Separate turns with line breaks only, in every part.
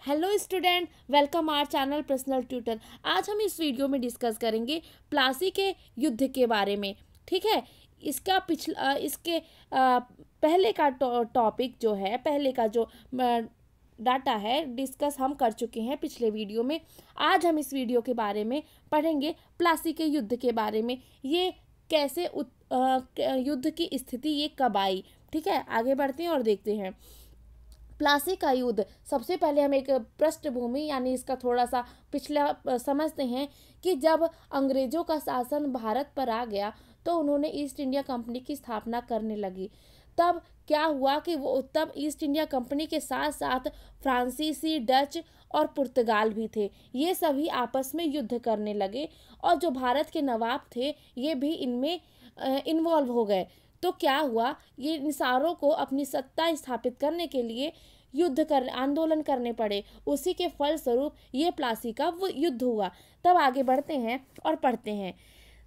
Hello student, welcome our channel personal tutor. आज हम इस वीडियो में डिस्कस करेंगे प्लासी के युद्ध के बारे में। ठीक है, इसका पिछला इसके पहले का टॉपिक जो है, पहले का जो डाटा है डिस्कस हम कर चुके हैं पिछले वीडियो में। आज हम इस वीडियो के बारे में पढ़ेंगे प्लासी के युद्ध के बारे में। ये कैसे युद्ध की स्थिति ये कब आई। ठीक है, आगे बढ़ते हैं और देखते हैं प्लासी का युद्ध। सबसे पहले हम एक पृष्ठभूमि यानी इसका थोड़ा सा पिछला समझते हैं कि जब अंग्रेजों का शासन भारत पर आ गया तो उन्होंने ईस्ट इंडिया कंपनी की स्थापना करने लगी। तब क्या हुआ कि वो तब ईस्ट इंडिया कंपनी के साथ साथ फ्रांसीसी, डच और पुर्तगाल भी थे। ये सभी आपस में युद्ध करने लगे और जो भारत के नवाब थे ये भी इनमें इन्वॉल्व हो गए। तो क्या हुआ, ये इन सारों को अपनी सत्ता स्थापित करने के लिए आंदोलन करने पड़े। उसी के फलस्वरूप ये प्लासी का वो युद्ध हुआ। तब आगे बढ़ते हैं और पढ़ते हैं।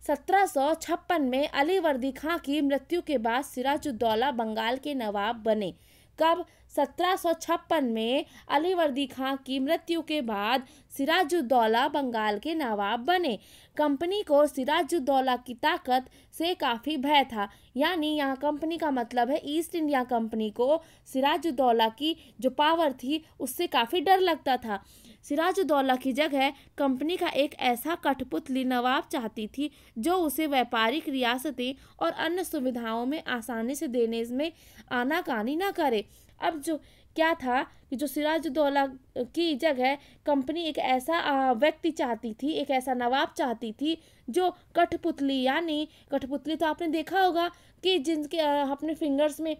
1756 में अली वर्दी खां की मृत्यु के बाद सिराजुद्दौला बंगाल के नवाब बने। कब? 1756 में अली वर्दी खां की मृत्यु के बाद सिराजुद्दौला बंगाल के नवाब बने। कंपनी को सिराजुद्दौला की ताकत से काफ़ी भय था। यानी यहाँ कंपनी का मतलब है ईस्ट इंडिया कंपनी को सिराजुद्दौला की जो पावर थी उससे काफ़ी डर लगता था। सिराजुद्दौला की जगह कंपनी का एक ऐसा कठपुतली नवाब चाहती थी जो उसे व्यापारिक रियासतें और अन्य सुविधाओं में आसानी से देने में आनाकानी ना करे। अब जो क्या था कि जो सिराजुद्दौला की जगह कंपनी एक ऐसा व्यक्ति चाहती थी, एक ऐसा नवाब चाहती थी जो कठपुतली, यानी कठपुतली तो आपने देखा होगा कि जिनके अपने फिंगर्स में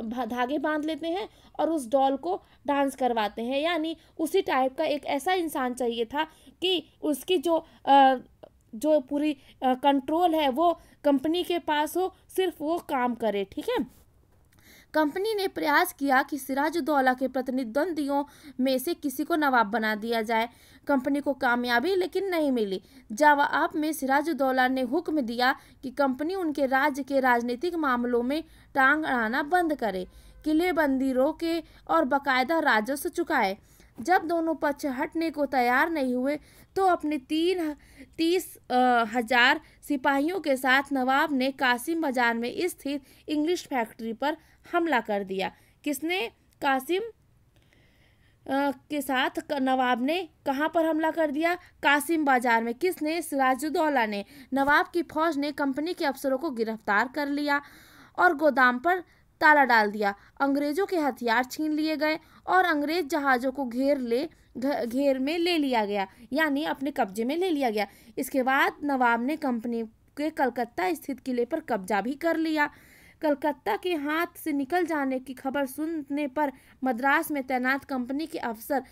धागे बांध लेते हैं और उस डॉल को डांस करवाते हैं, यानी उसी टाइप का एक ऐसा इंसान चाहिए था कि उसकी जो पूरी कंट्रोल है वो कंपनी के पास हो, सिर्फ वो काम करे। ठीक है, कंपनी ने प्रयास किया कि सिराजुद्दौला के प्रतिद्वंदियों में से किसी को नवाब बना दिया जाए। कंपनी को कामयाबी लेकिन नहीं मिली। जवाब में सिराजुद्दौला ने हुक्म दिया कि कंपनी उनके राज्य के राजनीतिक मामलों में टांग अड़ाना बंद करे, किलेबंदी रोके और बाकायदा राजस्व चुकाए। जब दोनों पक्ष हटने को तैयार नहीं हुए तो अपने 30,000 सिपाहियों के साथ नवाब ने कासिम बाजार में स्थित इंग्लिश फैक्ट्री पर हमला कर दिया। किसने? कासिम के साथ नवाब ने कहाँ पर हमला कर दिया? कासिम बाजार में। किसने? सिराजुद्दौला ने। नवाब की फौज ने कंपनी के अफसरों को गिरफ्तार कर लिया और गोदाम पर ताला डाल दिया। अंग्रेजों के हथियार छीन लिए गए और अंग्रेज जहाज़ों को घेर में ले लिया गया, यानी अपने कब्जे में ले लिया गया। इसके बाद नवाब ने कंपनी के कलकत्ता स्थित किले पर कब्जा भी कर लिया। कलकत्ता के हाथ से निकल जाने की खबर सुनने पर मद्रास में तैनात कंपनी के अफसर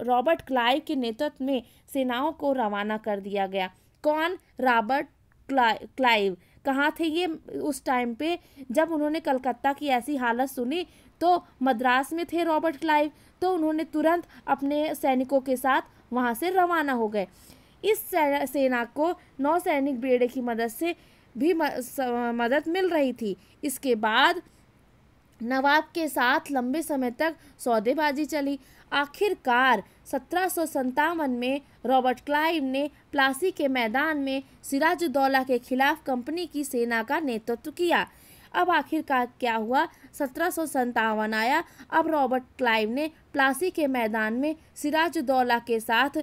रॉबर्ट क्लाइव के नेतृत्व में सेनाओं को रवाना कर दिया गया। कौन? Robert Clive. कहाँ थे ये उस टाइम पे जब उन्होंने कलकत्ता की ऐसी हालत सुनी? तो मद्रास में थे रॉबर्ट क्लाइव। तो उन्होंने तुरंत अपने सैनिकों के साथ वहाँ से रवाना हो गए। इस सेना को नौसैनिक बेड़े की मदद से भी मदद मिल रही थी। इसके बाद नवाब के साथ लंबे समय तक सौदेबाजी चली। आखिरकार 1757 में रॉबर्ट क्लाइव ने प्लासी के मैदान में सिराजुद्दौला के खिलाफ कंपनी की सेना का नेतृत्व किया। अब आखिरकार क्या हुआ? 1757 आया। अब रॉबर्ट क्लाइव ने प्लासी के मैदान में सिराजुद्दौला के साथ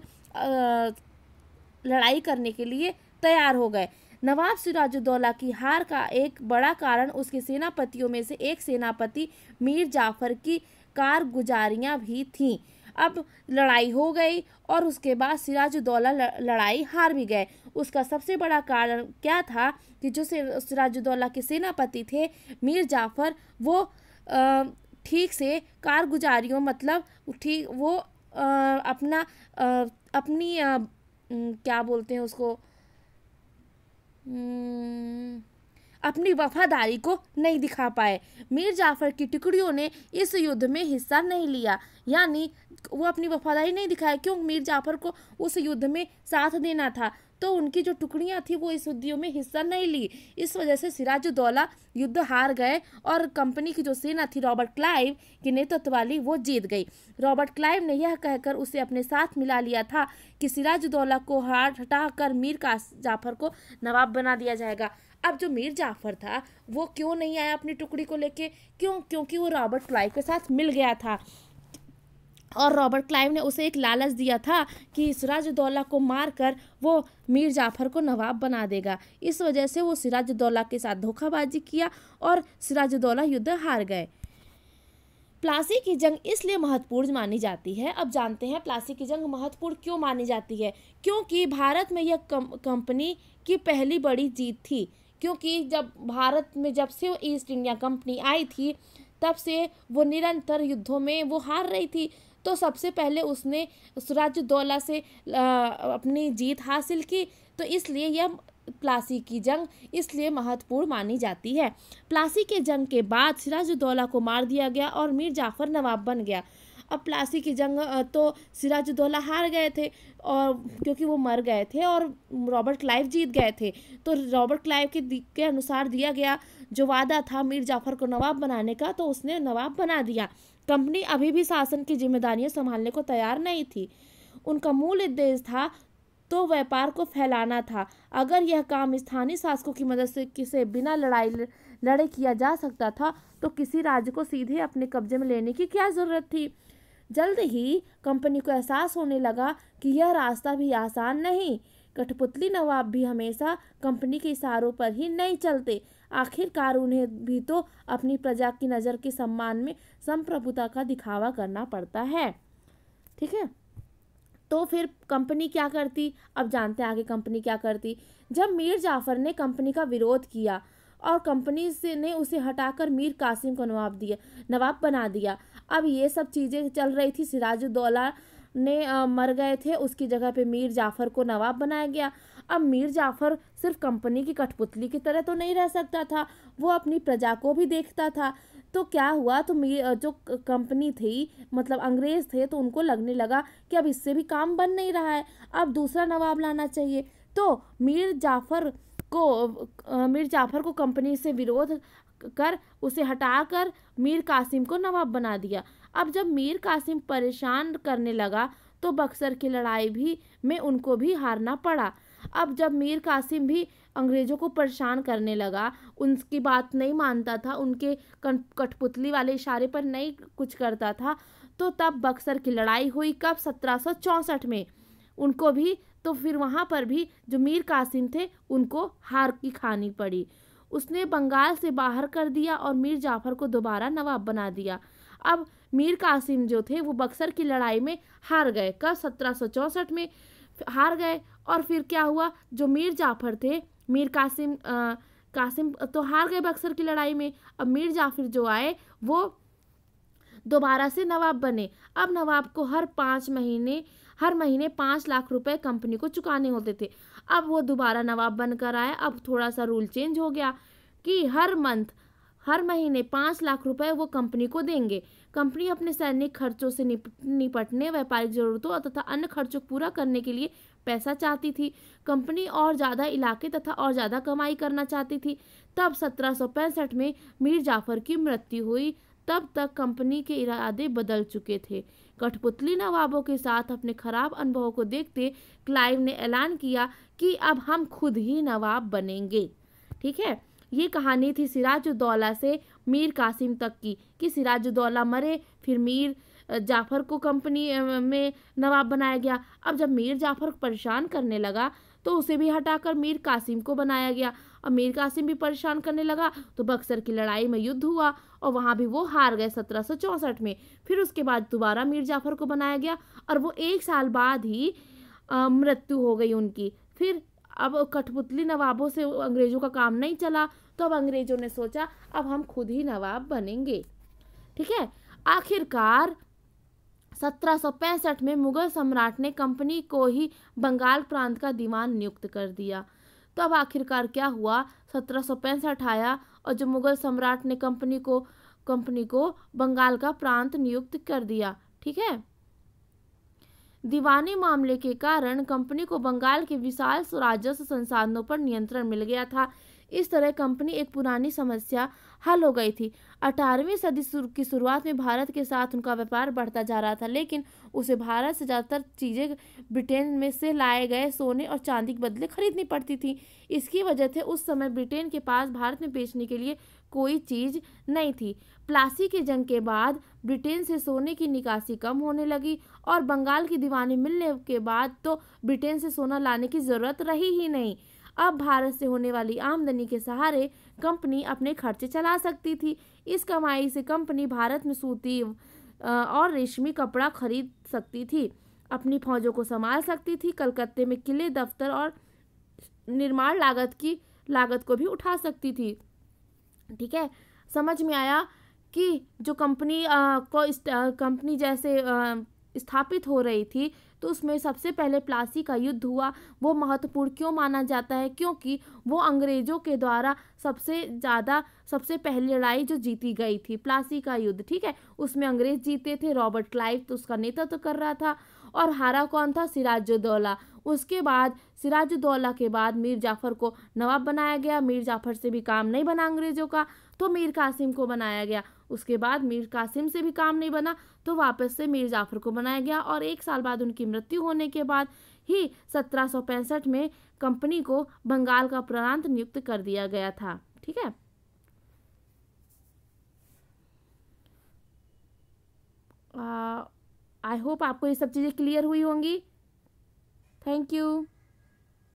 लड़ाई करने के लिए तैयार हो गए। नवाब सिराजुद्दौला की हार का एक बड़ा कारण उसके सेनापतियों में से एक सेनापति मीर जाफर की कारगुजारियां भी थीं। अब लड़ाई हो गई और उसके बाद सिराजुद्दौला लड़ाई हार भी गए। उसका सबसे बड़ा कारण क्या था कि जो सिराजुद्दौला के सेनापति थे मीर जाफर, वो ठीक से कारगुजारियों मतलब ठीक वो अपनी क्या बोलते हैं उसको, अपनी वफादारी को नहीं दिखा पाए। मीर जाफर की टुकड़ियों ने इस युद्ध में हिस्सा नहीं लिया, यानी वो अपनी वफादारी नहीं दिखाए, क्यों? मीर जाफर को उस युद्ध में साथ देना था, तो उनकी जो टुकड़ियां थी वो इस युद्ध में हिस्सा नहीं ली। इस वजह से सिराजुद्दौला युद्ध हार गए और कंपनी की जो सेना थी रॉबर्ट क्लाइव के नेतृत्व वाली वो जीत गई। रॉबर्ट क्लाइव ने यह कहकर उसे अपने साथ मिला लिया था कि सिराजुद्दौला को हटाकर मीर जाफर को नवाब बना दिया जाएगा। अब जो मीर जाफर था वो क्यों नहीं आया अपनी टुकड़ी को लेके? क्योंकि वो रॉबर्ट क्लाइव के साथ मिल गया था और रॉबर्ट क्लाइव ने उसे एक लालच दिया था कि सिराजुद्दौला को मारकर वो मीर जाफर को नवाब बना देगा। इस वजह से वो सिराजुद्दौला के साथ धोखाबाजी किया और सिराजुद्दौला युद्ध हार गए। प्लासी की जंग इसलिए महत्वपूर्ण मानी जाती है। अब जानते हैं प्लासी की जंग महत्वपूर्ण क्यों मानी जाती है। क्योंकि भारत में यह कंपनी की पहली बड़ी जीत थी। क्योंकि जब भारत में जब से ईस्ट इंडिया कंपनी आई थी तब से वो निरंतर युद्धों में वो हार रही थी, तो सबसे पहले उसने सिराजुद्दौला से अपनी जीत हासिल की। तो इसलिए यह प्लासी की जंग इसलिए महत्वपूर्ण मानी जाती है। प्लासी के जंग के बाद सिराजुद्दौला को मार दिया गया और मीर जाफर नवाब बन गया। अब प्लासी की जंग तो सिराजुद्दौला हार गए थे और क्योंकि वो मर गए थे और रॉबर्ट क्लाइव जीत गए थे, तो रॉबर्ट क्लाइव के अनुसार दिया गया जो वादा था मीर जाफर को नवाब बनाने का, तो उसने नवाब बना दिया। कंपनी अभी भी शासन की जिम्मेदारियां संभालने को तैयार नहीं थी। उनका मूल उद्देश्य था तो व्यापार को फैलाना था। अगर यह काम स्थानीय शासकों की मदद से बिना लड़े किया जा सकता था तो किसी राज्य को सीधे अपने कब्जे में लेने की क्या जरूरत थी। जल्द ही कंपनी को एहसास होने लगा कि यह रास्ता भी आसान नहीं। कठपुतली नवाब भी हमेशा कंपनी के इशारों पर ही नहीं चलते। आखिरकार उन्हें भी तो अपनी प्रजा की नज़र के सम्मान में संप्रभुता का दिखावा करना पड़ता है। ठीक है, तो फिर कंपनी क्या करती? अब जानते हैं आगे कंपनी क्या करती। जब मीर जाफर ने कंपनी का विरोध किया और कंपनी से ने उसे हटाकर मीर कासिम को नवाब बना दिया। अब ये सब चीज़ें चल रही थी। सिराजुद्दौला ने मर गए थे, उसकी जगह पे मीर जाफर को नवाब बनाया गया। अब मीर जाफर सिर्फ कंपनी की कठपुतली की तरह तो नहीं रह सकता था, वो अपनी प्रजा को भी देखता था। तो क्या हुआ, तो जो कंपनी थी मतलब अंग्रेज थे, तो उनको लगने लगा कि अब इससे भी काम बन नहीं रहा है, अब दूसरा नवाब लाना चाहिए। तो मीर जाफर को कंपनी से विरोध कर उसे हटाकर मीर कासिम को नवाब बना दिया। अब जब मीर कासिम परेशान करने लगा तो बक्सर की लड़ाई में उनको भी हारना पड़ा। अब जब मीर कासिम भी अंग्रेजों को परेशान करने लगा, उनकी बात नहीं मानता था, उनके कठपुतली वाले इशारे पर नहीं कुछ करता था, तो तब बक्सर की लड़ाई हुई। कब? 1764 में। उनको भी तो फिर वहाँ पर भी जो मीर कासिम थे उनको हार की खानी पड़ी। उसने बंगाल से बाहर कर दिया और मीर जाफर को दोबारा नवाब बना दिया। अब मीर कासिम जो थे वो बक्सर की लड़ाई में हार गए। कब? 1764 में हार गए। और फिर क्या हुआ, जो मीर जाफर थे, मीर कासिम तो हार गए बक्सर की लड़ाई में। अब मीर जाफर जो आए वो दोबारा से नवाब बने। अब नवाब को हर महीने 5 लाख रुपए कंपनी को चुकाने होते थे। अब वो दोबारा नवाब बनकर आए। अब थोड़ा सा रूल चेंज हो गया कि हर महीने 5 लाख रुपए वो कंपनी को देंगे। कंपनी अपने सैनिक खर्चों से निपटने, व्यापारिक जरूरतों तथा अन्य खर्चों को पूरा करने के लिए पैसा चाहती थी। कंपनी और ज़्यादा इलाके तथा और ज़्यादा कमाई करना चाहती थी। तब 1765 में मीर जाफर की मृत्यु हुई। तब तक कंपनी के इरादे बदल चुके थे। कठपुतली नवाबों के साथ अपने खराब अनुभवों को देखते क्लाइव ने ऐलान किया कि अब हम खुद ही नवाब बनेंगे। ठीक है, ये कहानी थी सिराजुद्दौला से मीर कासिम तक की, कि सिराजुद्दौला मरे, फिर मीर जाफर को कंपनी में नवाब बनाया गया। अब जब मीर जाफर परेशान करने लगा तो उसे भी हटाकर मीर कासिम को बनाया गया। अब मीर कासिम भी परेशान करने लगा तो बक्सर की लड़ाई में युद्ध हुआ और वहाँ भी वो हार गए 1764 में। फिर उसके बाद दोबारा मीर जाफर को बनाया गया और वो 1 साल बाद ही मृत्यु हो गई उनकी। फिर अब कठपुतली नवाबों से अंग्रेजों का काम नहीं चला, तो अब अंग्रेजों ने सोचा अब हम खुद ही नवाब बनेंगे। ठीक है, आखिरकार 1765 में मुगल सम्राट ने कंपनी को ही बंगाल प्रांत का दीवान नियुक्त कर दिया। तो अब आखिरकार क्या हुआ, 1765 आया और जो मुगल सम्राट ने कंपनी को बंगाल का प्रांत नियुक्त कर दिया। ठीक है, दीवानी मामले के कारण कंपनी को बंगाल के विशाल राजस्व संसाधनों पर नियंत्रण मिल गया था। इस तरह कंपनी एक पुरानी समस्या हल हो गई थी। 18वीं सदी की शुरुआत में भारत के साथ उनका व्यापार बढ़ता जा रहा था, लेकिन उसे भारत से ज़्यादातर चीज़ें ब्रिटेन में से लाए गए सोने और चांदी के बदले खरीदनी पड़ती थी। इसकी वजह से उस समय ब्रिटेन के पास भारत में बेचने के लिए कोई चीज़ नहीं थी। प्लासी की जंग के बाद ब्रिटेन से सोने की निकासी कम होने लगी और बंगाल की दीवानी मिलने के बाद तो ब्रिटेन से सोना लाने की ज़रूरत रही ही नहीं। अब भारत से होने वाली आमदनी के सहारे कंपनी अपने खर्चे चला सकती थी। इस कमाई से कंपनी भारत में सूती और रेशमी कपड़ा खरीद सकती थी, अपनी फौजों को संभाल सकती थी, कलकत्ते में किले, दफ्तर और निर्माण लागत को भी उठा सकती थी। ठीक है, समझ में आया कि जो कंपनी जैसे स्थापित हो रही थी तो उसमें सबसे पहले प्लासी का युद्ध हुआ। वो महत्वपूर्ण क्यों माना जाता है, क्योंकि वो अंग्रेजों के द्वारा सबसे पहली लड़ाई जो जीती गई थी, प्लासी का युद्ध। ठीक है, उसमें अंग्रेज जीते थे, रॉबर्ट क्लाइव तो उसका नेतृत्व कर रहा था, और हारा कौन था, सिराजुद्दौला। उसके बाद सिराजुद्दौला के बाद मीर जाफर को नवाब बनाया गया। मीर जाफर से भी काम नहीं बना अंग्रेजों का तो मीर कासिम को बनाया गया। उसके बाद मीर कासिम से भी काम नहीं बना तो वापस से मीर जाफर को बनाया गया, और 1 साल बाद उनकी मृत्यु होने के बाद ही 1765 में कंपनी को बंगाल का प्रांत नियुक्त कर दिया गया था। ठीक है, आई होप आपको ये सब चीज़ें क्लियर हुई होंगी। Thank you.